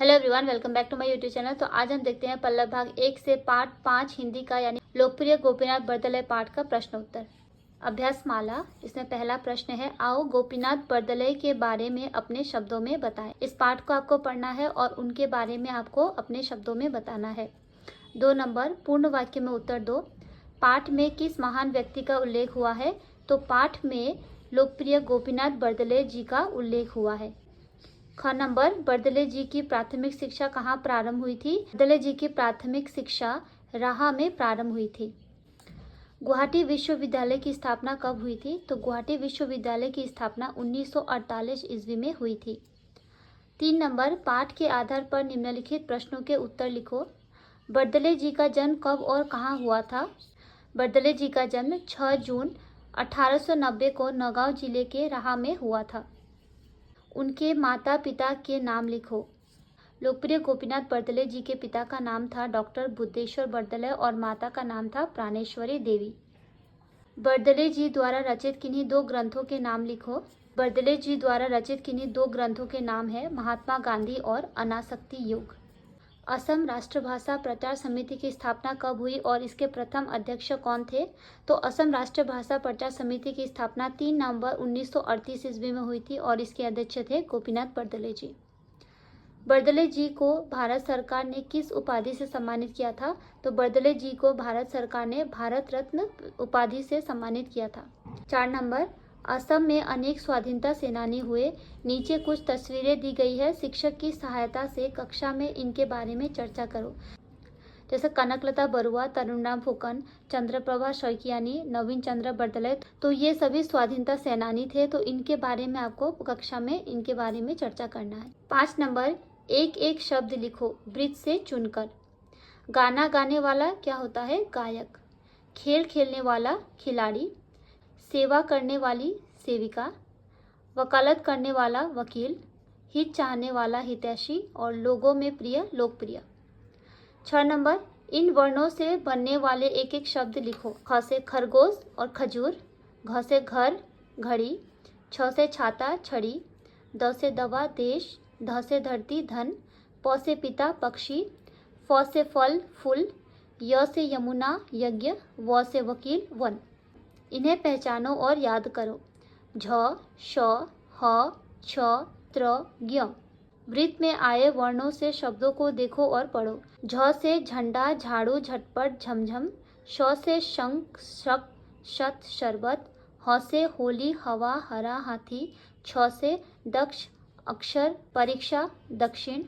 Hello everyone, welcome back to my YouTube channel. तो आज हम देखते हैं पल्लव भाग 1 से पाठ 5 हिंदी का यानी लोकप्रिय गोपीनाथ बरदले पाठ का प्रश्न उत्तर। अभ्यास माला, इसमें पहला प्रश्न है, आओ गोपीनाथ बरदले के बारे में अपने शब्दों में बताएं। इस पाठ को आपको पढ़ना है और उनके बारे में आपको अपने शब्दों में बताना है। 2 नंबर, पूर्ण वाक्य में उत्तर दो। पाठ में किस महान व्यक्ति का उल्लेख हुआ है? तो पाठ में लोकप्रिय गोपीनाथ बरदले जी का उल्लेख हुआ है। ख नंबर, बरदले जी की प्राथमिक शिक्षा कहाँ प्रारंभ हुई थी? बरदले जी की प्राथमिक शिक्षा राहा में प्रारंभ हुई थी। गुवाहाटी विश्वविद्यालय की स्थापना कब हुई थी? तो गुवाहाटी विश्वविद्यालय की स्थापना 1948 ईस्वी में हुई थी। 3 नंबर, पाठ के आधार पर निम्नलिखित प्रश्नों के उत्तर लिखो। बरदले जी का जन्म कब और कहाँ हुआ था? बरदले जी का जन्म 6 जून 1890 को नौगांव जिले के राहा में हुआ था। उनके माता पिता के नाम लिखो। लोकप्रिय गोपीनाथ बरदले जी के पिता का नाम था डॉक्टर बुद्धेश्वर बरदले और माता का नाम था प्राणेश्वरी देवी। बरदले जी द्वारा रचित किन्हीं 2 ग्रंथों के नाम लिखो। बरदले जी द्वारा रचित किन्हीं 2 ग्रंथों के नाम है महात्मा गांधी और अनासक्ति योग। असम राष्ट्रभाषा प्रचार समिति की स्थापना कब हुई और इसके प्रथम अध्यक्ष कौन थे? तो असम राष्ट्रभाषा प्रचार समिति की स्थापना 3 नवंबर 1938 ईस्वी में हुई थी और इसके अध्यक्ष थे गोपीनाथ बरदले जी। बरदले जी को भारत सरकार ने किस उपाधि से सम्मानित किया था? तो बरदले जी को भारत सरकार ने भारत रत्न उपाधि से सम्मानित किया था। 4 नंबर, असम में अनेक स्वाधीनता सेनानी हुए। नीचे कुछ तस्वीरें दी गई है, शिक्षक की सहायता से कक्षा में इनके बारे में चर्चा करो। जैसे कनकलता बरुआ, तरुणराम फुकन, चंद्रप्रभा शौकियानी, नवीन चंद्र बरदले, तो ये सभी स्वाधीनता सेनानी थे। तो इनके बारे में आपको कक्षा में इनके बारे में चर्चा करना है। 5 नंबर, एक एक शब्द लिखो वृत्त से चुनकर। गाना गाने वाला क्या होता है? गायक। खेल खेलने वाला खिलाड़ी। सेवा करने वाली सेविका। वकालत करने वाला वकील। हित चाहने वाला हितैषी और लोगों में प्रिय लोकप्रिय। 6 नंबर, इन वर्णों से बनने वाले एक एक शब्द लिखो। ख से खरगोश और खजूर। घ से घर घड़ी। छ से छाता छड़ी। द से दवा देश। ध से धरती धन। प से पिता पक्षी। फ से फल फूल। य से यमुना यज्ञ। व से वकील वन। इन्हें पहचानो और याद करो। झ श ह छ त्र ज्ञ। वृत्त में आए वर्णों से शब्दों को देखो और पढ़ो। झ से झंडा झाड़ू झटपट झमझम। श से शंख शक शत शरबत। ह से होली हवा हरा हाथी। छ से दक्ष अक्षर परीक्षा दक्षिण।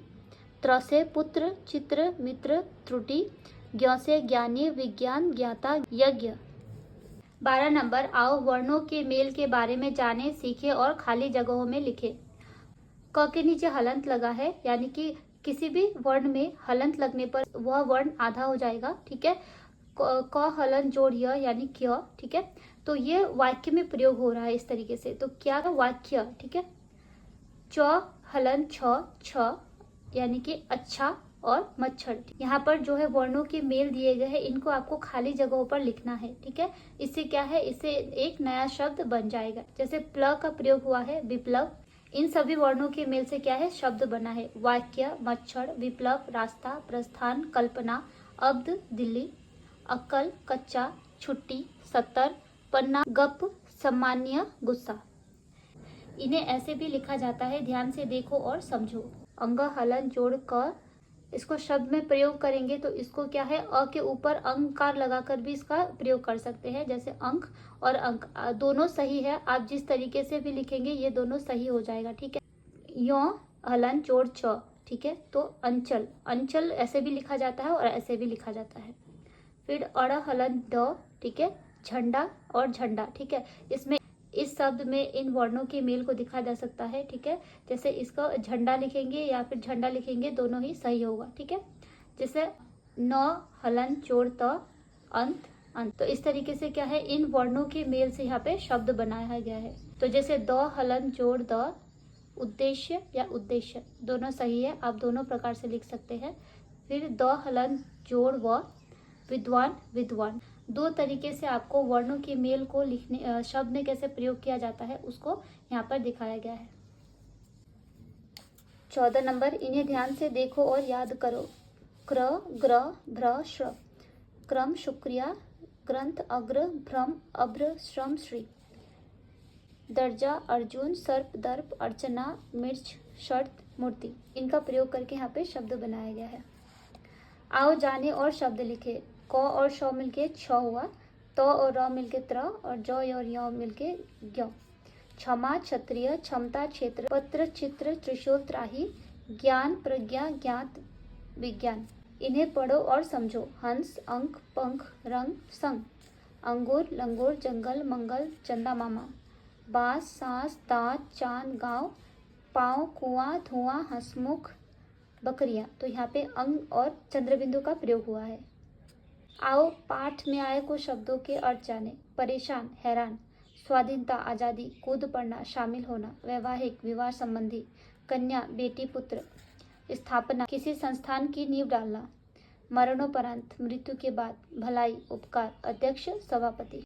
त्र से पुत्र चित्र मित्र त्रुटि। ज्ञ से ज्ञानी विज्ञान ज्ञाता यज्ञ। 12 नंबर, आओ वर्णों के मेल के बारे में जाने सीखे और खाली जगहों में लिखे। क के नीचे हलंत लगा है, यानी कि किसी भी वर्ण में हलंत लगने पर वह वर्ण आधा हो जाएगा। ठीक है, क हलन जोड़ य यानी क्य। ठीक है, तो ये वाक्य में प्रयोग हो रहा है इस तरीके से। तो क्या वाक्य? ठीक है, च हलन छ छ यानी कि अच्छा और मच्छर। यहाँ पर जो है वर्णों के मेल दिए गए हैं, इनको आपको खाली जगहों पर लिखना है। ठीक है, इससे क्या है, इससे एक नया शब्द बन जाएगा। जैसे प्ल का प्रयोग हुआ है विप्लव। इन सभी वर्णों के मेल से क्या है, शब्द बना है। वाक्य मच्छर, विप्लव रास्ता, प्रस्थान कल्पना, अब्द दिल्ली, अक्कल कच्चा, छुट्टी 70, पन्ना गप, सामान्य गुस्सा। इन्हें ऐसे भी लिखा जाता है, ध्यान से देखो और समझो। अंग हलन जोड़ क, इसको शब्द में प्रयोग करेंगे तो इसको क्या है, अ के ऊपर अंकार लगाकर भी इसका प्रयोग कर सकते हैं। जैसे अंक और अंक दोनों सही है, आप जिस तरीके से भी लिखेंगे ये दोनों सही हो जाएगा। ठीक है, यो हलन जोड़ च। ठीक है, तो अंचल, अंचल ऐसे भी लिखा जाता है और ऐसे भी लिखा जाता है। फिर अड़ हलन द। ठीक है, झंडा और झंडा। ठीक है, इसमें इस शब्द में इन वर्णों के मेल को दिखा जा सकता है। ठीक है, जैसे इसका झंडा लिखेंगे या फिर झंडा लिखेंगे, दोनों ही सही होगा। ठीक है, जैसे न हलन जोड़ त अंत अंत। तो इस तरीके से क्या है, इन वर्णों के मेल से यहाँ पे शब्द बनाया गया है। तो जैसे द हलन जोड़ द उद्देश्य या उद्देश्य, दोनों सही है, आप दोनों प्रकार से लिख सकते हैं। फिर द हलन जोड़ व विद्वान विद्वान। 2 तरीके से आपको वर्णों के मेल को लिखने, शब्द में कैसे प्रयोग किया जाता है उसको यहाँ पर दिखाया गया है। 14 नंबर, इन्हें ध्यान से देखो और याद करो। क्र, ग्र, भ्र, श्र। क्रम, शुक्रिया, ग्रंथ, अग्र, भ्रम, अभ्र, श्रम, श्री। दर्जा, अर्जुन, सर्प, दर्प, अर्चना, मिर्च, शर्त, मूर्ति। इनका प्रयोग करके यहाँ पे शब्द बनाया गया है। आओ जाने और शब्द लिखे। क और श मिलके छ हुआ, त और र मिलके त्र, और ज और य मिलके ज्ञ। क्षमा, क्षत्रिय, क्षमता, क्षेत्र, पत्र, चित्र, त्रिशूल, त्राही, ज्ञान, प्रज्ञा, ज्ञात, विज्ञान। इन्हें पढ़ो और समझो। हंस, अंक, पंख, रंग, संग। अंगूर, लंगूर, जंगल, मंगल, चंदा मामा। बांस, सांस, दांत, चांद, गांव, पाँव, कुआं, धुआं, हंसमुख, बकरियां। तो यहाँ पे अंग और चंद्रबिंदु का प्रयोग हुआ है। आओ पाठ में आए कुछ शब्दों के अर्थ जाने। परेशान, हैरान। स्वाधीनता, आजादी, कूद पड़ना, शामिल होना। वैवाहिक, विवाह संबंधी। कन्या, बेटी, पुत्र। स्थापना, किसी संस्थान की नींव डालना। मरणोपरांत, मृत्यु के बाद। भलाई, उपकार। अध्यक्ष, सभापति।